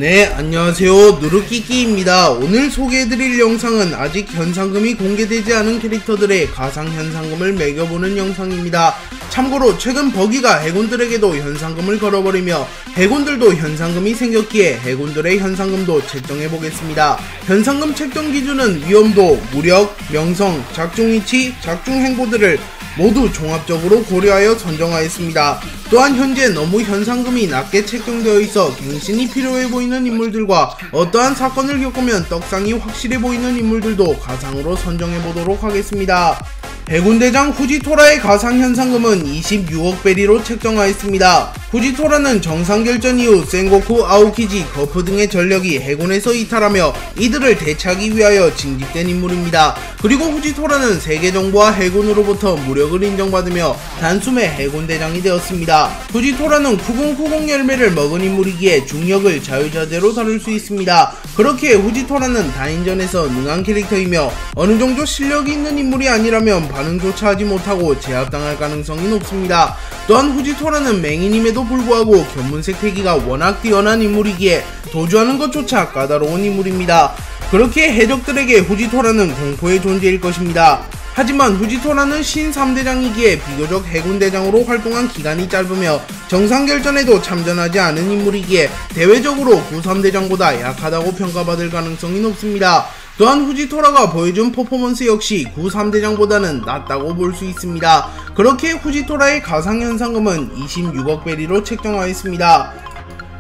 네, 안녕하세요. 누르끼끼입니다. 오늘 소개해드릴 영상은 아직 현상금이 공개되지 않은 캐릭터들의 가상 현상금을 매겨보는 영상입니다. 참고로 최근 버기가 해군들에게도 현상금을 걸어버리며 해군들도 현상금이 생겼기에 해군들의 현상금도 책정해보겠습니다. 현상금 책정 기준은 위험도, 무력, 명성, 작중위치, 작중행보들을 모두 종합적으로 고려하여 선정하였습니다. 또한 현재 너무 현상금이 낮게 책정되어 있어 갱신이 필요해 보이는 인물들과 어떠한 사건을 겪으면 떡상이 확실해 보이는 인물들도 가상으로 선정해보도록 하겠습니다. 해군대장 후지토라의 가상 현상금은 26억 베리로 책정하였습니다. 후지토라는 정상결전 이후 센고쿠, 아오키지, 거프 등의 전력이 해군에서 이탈하며 이들을 대체하기 위하여 징집된 인물입니다. 그리고 후지토라는 세계정부와 해군으로부터 무력을 인정받으며 단숨에 해군대장이 되었습니다. 후지토라는 쿠궁쿠궁 열매를 먹은 인물이기에 중력을 자유자재로 다룰 수 있습니다. 그렇기에 후지토라는 단인전에서 능한 캐릭터이며 어느정도 실력이 있는 인물이 아니라면 반응조차 하지 못하고 제압당할 가능성이 높습니다. 또한 후지토라는 맹인임에도 불구하고 견문색 패기가 워낙 뛰어난 인물이기에 도주하는 것조차 까다로운 인물입니다. 그렇게 해적들에게 후지토라는 공포의 존재일 것입니다. 하지만 후지토라는 신 3대장이기에 비교적 해군대장으로 활동한 기간이 짧으며 정상결전에도 참전하지 않은 인물이기에 대외적으로 구 3대장보다 약하다고 평가받을 가능성이 높습니다. 또한 후지토라가 보여준 퍼포먼스 역시 구 3대장보다는 낫다고 볼 수 있습니다. 그렇게 후지토라의 가상현상금은 26억 베리로 책정하였습니다.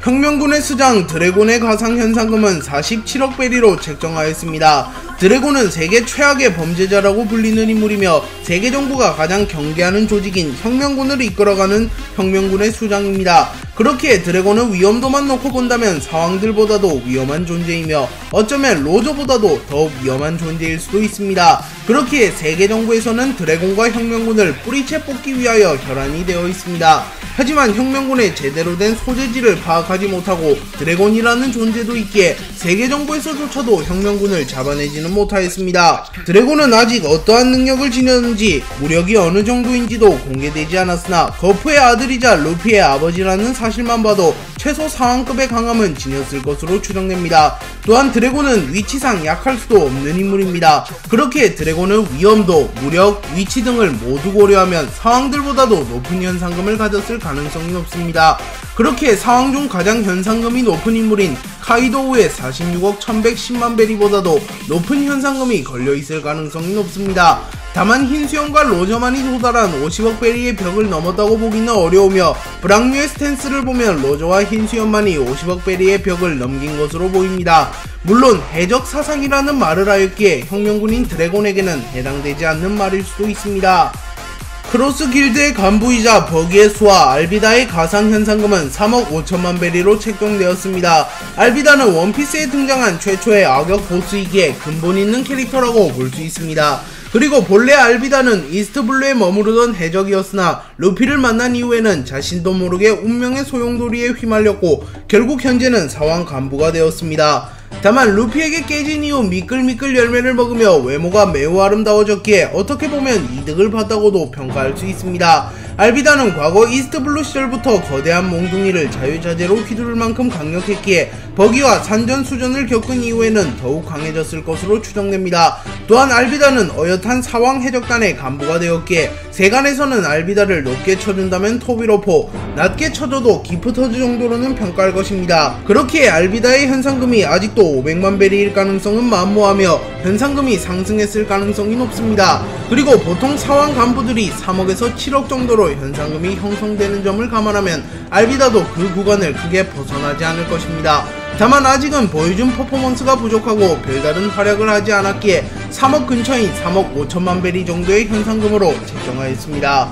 혁명군의 수장 드래곤의 가상현상금은 47억 베리로 책정하였습니다. 드래곤은 세계 최악의 범죄자라고 불리는 인물이며 세계정부가 가장 경계하는 조직인 혁명군을 이끌어가는 혁명군의 수장입니다. 그렇기에 드래곤은 위험도만 놓고 본다면 사왕들보다도 위험한 존재이며 어쩌면 로저보다도 더 위험한 존재일 수도 있습니다. 그렇기에 세계정부에서는 드래곤과 혁명군을 뿌리채 뽑기 위하여 결안이 되어 있습니다. 하지만 혁명군의 제대로 된 소재지를 파악하지 못하고 드래곤이라는 존재도 있기에 세계정부에서조차도 혁명군을 잡아내지는 못하였습니다. 드래곤은 아직 어떠한 능력을 지녔는지 무력이 어느 정도인지도 공개되지 않았으나 거프의 아들이자 루피의 아버지라는 사실만 봐도 최소 상황급의 강함은 지녔을 것으로 추정됩니다. 또한 드래곤은 위치상 약할 수도 없는 인물입니다. 그렇게 드래곤은 위험도, 무력, 위치 등을 모두 고려하면 사왕들보다도 높은 현상금을 가졌을 가능성이 높습니다. 그렇게 사왕 중 가장 현상금이 높은 인물인 카이도우의 46억 1110만 베리보다도 높은 현상금이 걸려있을 가능성이 높습니다. 다만 흰수염과 로저만이 도달한 50억 베리의 벽을 넘었다고 보기는 어려우며 브랑류의 스탠스를 보면 로저와 흰수염만이 50억 베리의 벽을 넘긴 것으로 보입니다. 물론 해적 사상이라는 말을 하였기에 혁명군인 드래곤에게는 해당되지 않는 말일 수도 있습니다. 크로스 길드의 간부이자 버기의 수와 알비다의 가상 현상금은 3억 5천만 베리로 책정되었습니다. 알비다는 원피스에 등장한 최초의 악역 보스이기에 근본 있는 캐릭터라고 볼 수 있습니다. 그리고 본래 알비다는 이스트블루에 머무르던 해적이었으나 루피를 만난 이후에는 자신도 모르게 운명의 소용돌이에 휘말렸고 결국 현재는 사왕 간부가 되었습니다. 다만 루피에게 깨진 이후 미끌미끌 열매를 먹으며 외모가 매우 아름다워졌기에 어떻게 보면 이득을 봤다고도 평가할 수 있습니다. 알비다는 과거 이스트블루 시절부터 거대한 몽둥이를 자유자재로 휘두를 만큼 강력했기에 버기와 산전수전을 겪은 이후에는 더욱 강해졌을 것으로 추정됩니다. 또한 알비다는 어엿한 사왕 해적단의 간부가 되었기에 세간에서는 알비다를 높게 쳐준다면 토비로포, 낮게 쳐줘도 기프터즈 정도로는 평가할 것입니다. 그렇기에 알비다의 현상금이 아직도 500만 베리일 가능성은 만무하며 현상금이 상승했을 가능성이 높습니다. 그리고 보통 사왕 간부들이 3억에서 7억 정도로 현상금이 형성되는 점을 감안하면 알비다도 그 구간을 크게 벗어나지 않을 것입니다. 다만 아직은 보여준 퍼포먼스가 부족하고 별다른 활약을 하지 않았기에 3억 근처인 3억 5천만 베리 정도의 현상금으로 책정하였습니다.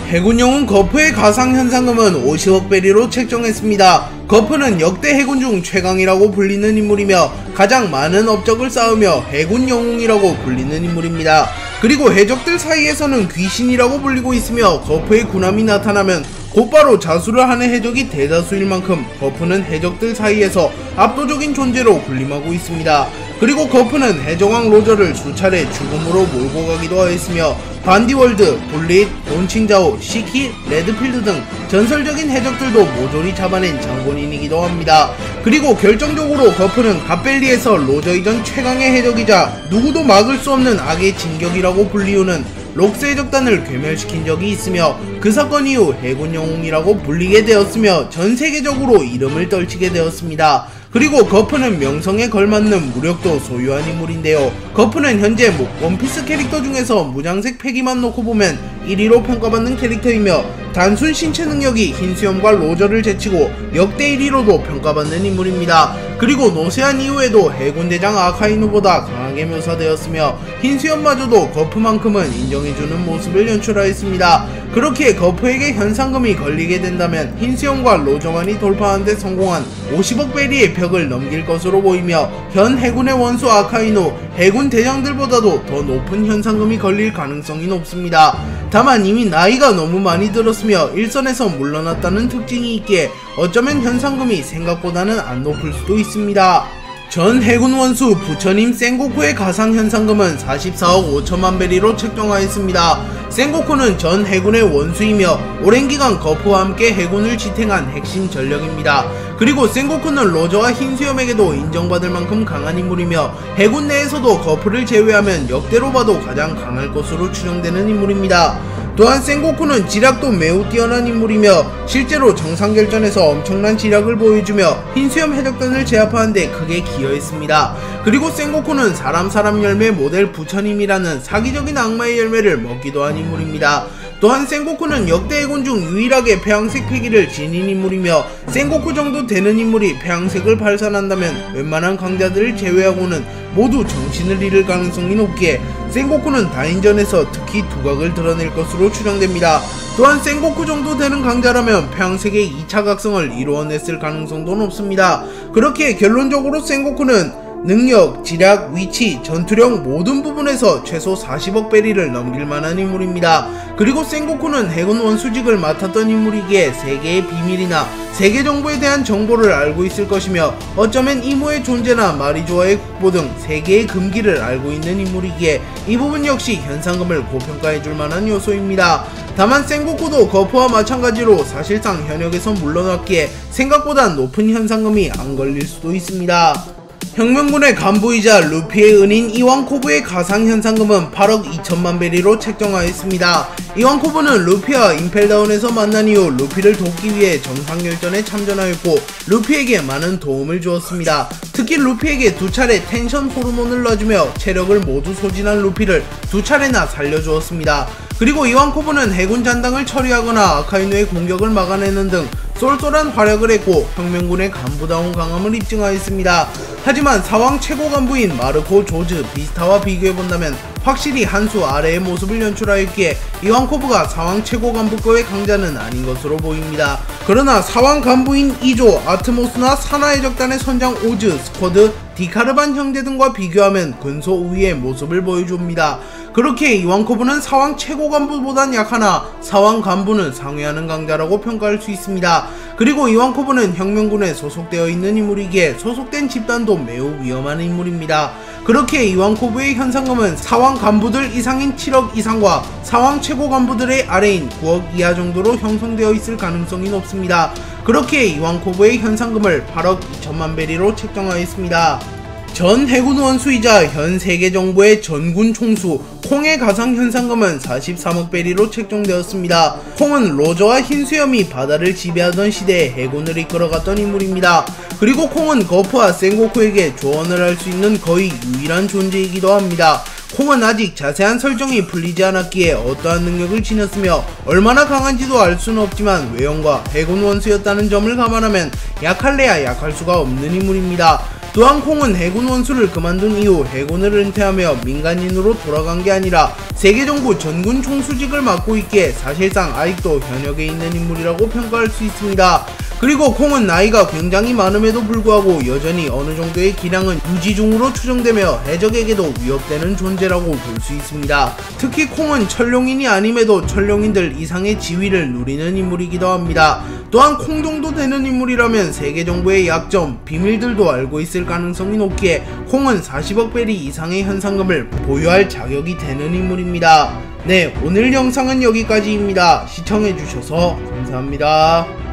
해군영웅 거프의 가상 현상금은 50억 베리로 책정했습니다. 거프는 역대 해군 중 최강이라고 불리는 인물이며 가장 많은 업적을 쌓으며 해군 영웅이라고 불리는 인물입니다. 그리고 해적들 사이에서는 귀신이라고 불리고 있으며 거프의 군함이 나타나면 곧바로 자수를 하는 해적이 대다수일 만큼 거프는 해적들 사이에서 압도적인 존재로 군림하고 있습니다. 그리고 거프는 해적왕 로저를 수차례 죽음으로 몰고 가기도 하였으며 반디월드, 블릿, 돈칭자오, 시키, 레드필드 등 전설적인 해적들도 모조리 잡아낸 장본인이기도 합니다. 그리고 결정적으로 거프는 갓벨리에서 로저 이전 최강의 해적이자 누구도 막을 수 없는 악의 진격이라고 불리우는 록스 해적단을 괴멸시킨 적이 있으며 그 사건 이후 해군 영웅이라고 불리게 되었으며 전세계적으로 이름을 떨치게 되었습니다. 그리고 거프는 명성에 걸맞는 무력도 소유한 인물인데요. 거프는 현재 원피스 캐릭터 중에서 무장색 패기만 놓고 보면 1위로 평가받는 캐릭터이며 단순 신체 능력이 흰수염과 로저를 제치고 역대 1위로도 평가받는 인물입니다. 그리고 노세한 이후에도 해군대장 아카이누보다 강하게 묘사되었으며 흰수염마저도 거프만큼은 인정해주는 모습을 연출하였습니다. 그렇게 거프에게 현상금이 걸리게 된다면 흰수염과 로저만이 돌파하는 데 성공한 50억 베리의 벽을 넘길 것으로 보이며 현 해군의 원수 아카이누, 해군 대장들보다도 더 높은 현상금이 걸릴 가능성이 높습니다. 다만 이미 나이가 너무 많이 들었으며 일선에서 물러났다는 특징이 있기에 어쩌면 현상금이 생각보다는 안 높을 수도 있습니다. 전 해군 원수 부처님 센고쿠의 가상 현상금은 44억 5천만 베리로 책정하였습니다. 센고쿠는 전 해군의 원수이며 오랜 기간 거프와 함께 해군을 지탱한 핵심 전력입니다. 그리고 센고쿠는 로저와 흰수염에게도 인정받을 만큼 강한 인물이며 해군 내에서도 거프를 제외하면 역대로 봐도 가장 강할 것으로 추정되는 인물입니다. 또한 센고쿠는 지략도 매우 뛰어난 인물이며 실제로 정상결전에서 엄청난 지략을 보여주며 흰수염 해적단을 제압하는 데 크게 기여했습니다. 그리고 센고쿠는 사람 열매 모델 부처님이라는 사기적인 악마의 열매를 먹기도 한 인물입니다. 또한 센고쿠는 역대 해군 중 유일하게 폐왕색 패기를 지닌 인물이며 센고쿠 정도 되는 인물이 폐왕색을 발산한다면 웬만한 강자들을 제외하고는 모두 정신을 잃을 가능성이 높기에 센고쿠는 다인전에서 특히 두각을 드러낼 것으로 추정됩니다. 또한 센고쿠 정도 되는 강자라면 폐왕색의 2차 각성을 이루어냈을 가능성도 높습니다. 그렇게 결론적으로 센고쿠는 능력, 지략, 위치, 전투력 모든 부분에서 최소 40억 베리를 넘길 만한 인물입니다. 그리고 센고쿠는 해군 원수직을 맡았던 인물이기에 세계의 비밀이나 세계 정보에 대한 정보를 알고 있을 것이며 어쩌면 이모의 존재나 마리조아의 국보 등 세계의 금기를 알고 있는 인물이기에 이 부분 역시 현상금을 고평가해줄 만한 요소입니다. 다만 센고쿠도 거프와 마찬가지로 사실상 현역에서 물러났기에 생각보다 높은 현상금이 안 걸릴 수도 있습니다. 혁명군의 간부이자 루피의 은인 이완코브의 가상 현상금은 8억 2천만 베리로 책정하였습니다. 이완코브는 루피와 임펠다운에서 만난 이후 루피를 돕기 위해 정상결전에 참전하였고 루피에게 많은 도움을 주었습니다. 특히 루피에게 2차례 텐션 호르몬을 놔주며 체력을 모두 소진한 루피를 2차례나 살려주었습니다. 그리고 이완코브는 해군 잔당을 처리하거나 아카이누의 공격을 막아내는 등 쏠쏠한 활약을 했고 혁명군의 간부다운 강함을 입증하였습니다. 하지만 사왕 최고 간부인 마르코 조즈 비스타와 비교해본다면 확실히 한 수 아래의 모습을 연출하였기에 이완코브가 사왕 최고 간부급의 강자는 아닌 것으로 보입니다. 그러나 사왕 간부인 이조, 아트모스나 사나의 적단의 선장 오즈, 스쿼드, 디카르반 형제 등과 비교하면 근소 우위의 모습을 보여줍니다. 그렇게 이완코브는 사왕 최고 간부보단 약하나 사왕 간부는 상회하는 강자라고 평가할 수 있습니다. 그리고 이완코브는 혁명군에 소속되어 있는 인물이기에 소속된 집단도 매우 위험한 인물입니다. 그렇게 이완코브의 현상금은 사왕 간부들 이상인 7억 이상과 사왕 최고 간부들의 아래인 9억 이하 정도로 형성되어 있을 가능성이 높습니다. 그렇게 이완코브의 현상금을 8억 2천만 베리로 책정하였습니다. 전 해군 원수이자 현 세계정부의 전군 총수 콩의 가상 현상금은 43억 베리로 책정되었습니다. 콩은 로저와 흰수염이 바다를 지배하던 시대에 해군을 이끌어갔던 인물입니다. 그리고 콩은 거프와 센고쿠에게 조언을 할 수 있는 거의 유일한 존재이기도 합니다. 콩은 아직 자세한 설정이 풀리지 않았기에 어떠한 능력을 지녔으며 얼마나 강한지도 알 수는 없지만 외형과 해군 원수였다는 점을 감안하면 약할래야 약할 수가 없는 인물입니다. 또한 콩은 해군 원수를 그만둔 이후 해군을 은퇴하며 민간인으로 돌아간 게 아니라 세계정부 전군 총수직을 맡고 있기에 사실상 아직도 현역에 있는 인물이라고 평가할 수 있습니다. 그리고 콩은 나이가 굉장히 많음에도 불구하고 여전히 어느 정도의 기량은 유지 중으로 추정되며 해적에게도 위협되는 존재라고 볼 수 있습니다. 특히 콩은 천룡인이 아님에도 천룡인들 이상의 지위를 누리는 인물이기도 합니다. 또한 콩 정도 되는 인물이라면 세계 정부의 약점, 비밀들도 알고 있을 가능성이 높기에 콩은 40억 베리 이상의 현상금을 보유할 자격이 되는 인물입니다. 네, 오늘 영상은 여기까지입니다. 시청해주셔서 감사합니다.